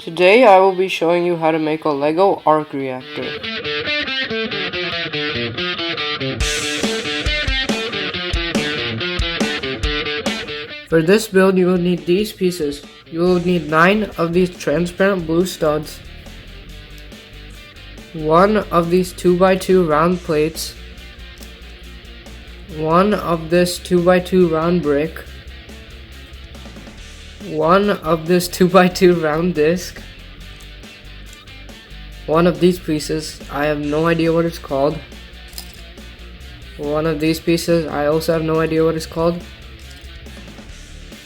Today I will be showing you how to make a Lego Arc Reactor. For this build you will need these pieces. You will need 9 of these transparent blue studs, 1 of these 2x2 round plates, 1 of this 2x2 round brick, 1 of this 2x2 round disc, 1 of these pieces, I have no idea what it's called, 1 of these pieces, I also have no idea what it's called,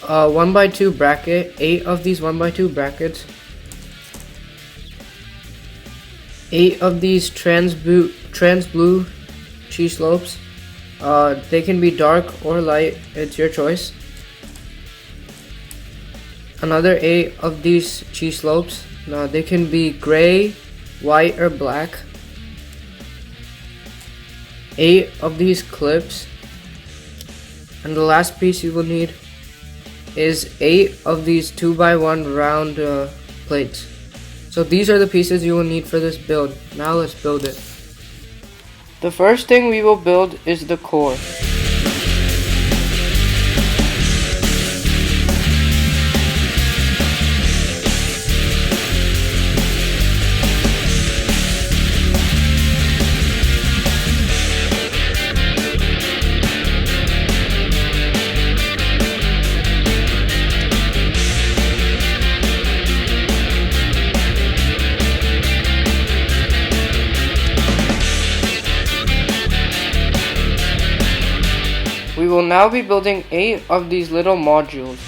1x2 bracket, 8 of these 1x2 brackets, 8 of these trans blue cheese slopes. They can be dark or light, it's your choice. Another 8 of these cheese slopes. Now they can be gray, white, or black. 8 of these clips. And the last piece you will need is 8 of these 2x1 round plates. So these are the pieces you will need for this build. Now let's build it. The first thing we will build is the core. We will now be building 8 of these little modules.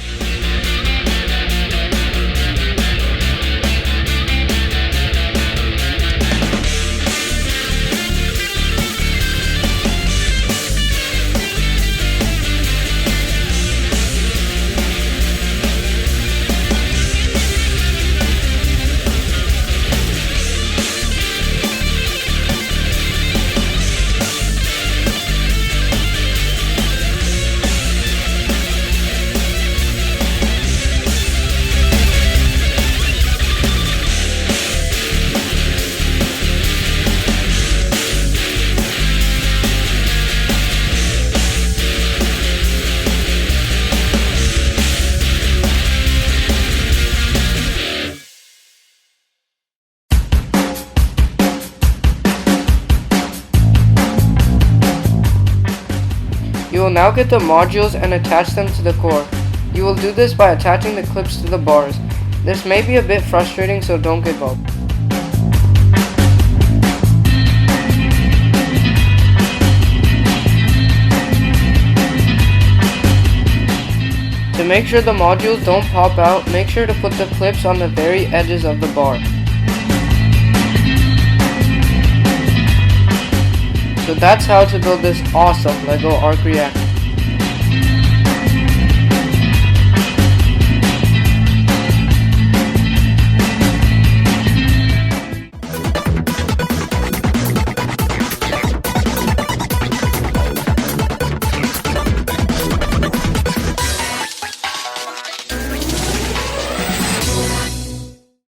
You will now get the modules and attach them to the core. You will do this by attaching the clips to the bars. This may be a bit frustrating, so don't give up. To make sure the modules don't pop out, make sure to put the clips on the very edges of the bar. So that's how to build this awesome Lego Arc Reactor.